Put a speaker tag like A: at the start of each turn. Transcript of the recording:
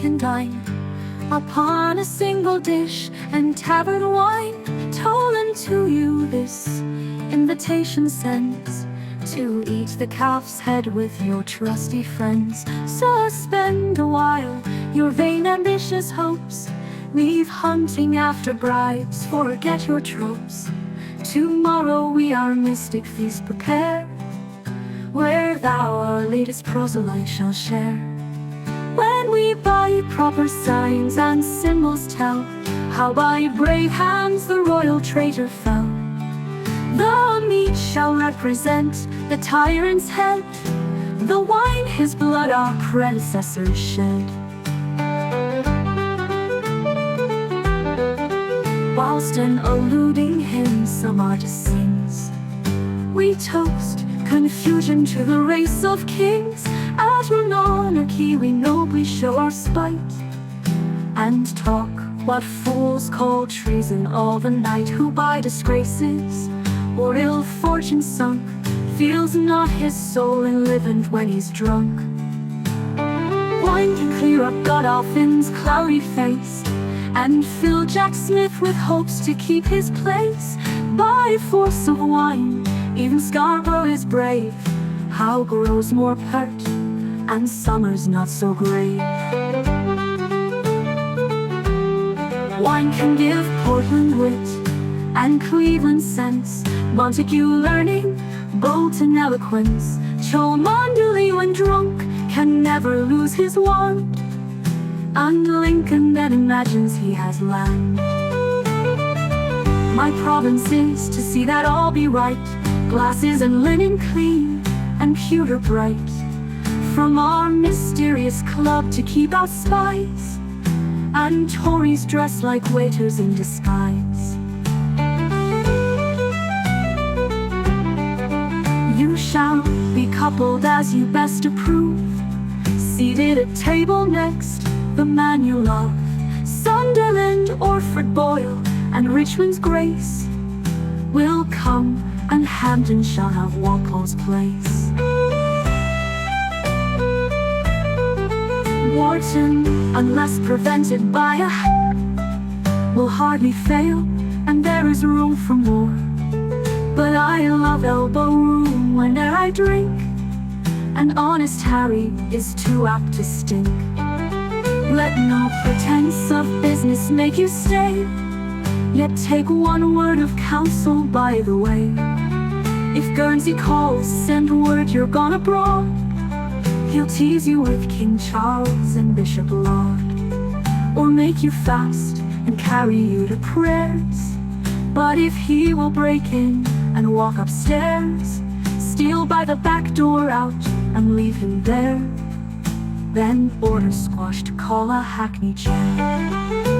A: and dine upon a single dish and tavern wine. Toland to you this invitation sends, to eat the calf's head with your trusty friends. Suspend a while your vain ambitious hopes, leave hunting after bribes, forget your tropes. Tomorrow we our mystic feast prepare, where thou our latest proselyte shall share. When we by proper signs and symbols tell, how by brave hands the royal traitor fell, the meat shall represent the tyrant's head, the wine his blood our predecessors shed. Whilst in eluding him some artist sings, we toast confusion to the race of kings. At monarchy we nobly show our spite, and talk what fools call treason all the night. Who by disgraces or ill fortune sunk, feels not his soul enlivened when he's drunk. Wine can clear up Godolphin's cloudy face, and fill Jack Smith with hopes to keep his place. By force of wine even Scarborough is brave, how grows more pert and summer's not so grave. Wine can give Portland wit and Cleveland sense, Montague learning, Bolton eloquence. Cholmondeley when drunk can never lose his wand, and Lincoln then imagines he has land. My province is to see that all be right, glasses and linen clean and pewter bright, from our mysterious club to keep out spies, and Tories dressed like waiters in disguise. You shall be coupled as you best approve, seated at table next the man you love. Sunderland, Orford, Boyle, and Richmond's Grace will come, and Hampden shall have Walpole's place. Wharton, unless prevented by a will hardly fail, and there is room for more. But I love elbow room whene'er I drink, and honest Harry is too apt to stink. Let no pretense of business make you stay, yet take one word of counsel by the way. If Guernsey calls, send word you're gone abroad, he'll tease you with King Charles and Bishop Laud, or make you fast and carry you to prayers. But if he will break in and walk upstairs, steal by the back door out and leave him there, then order squash to call a hackney chair.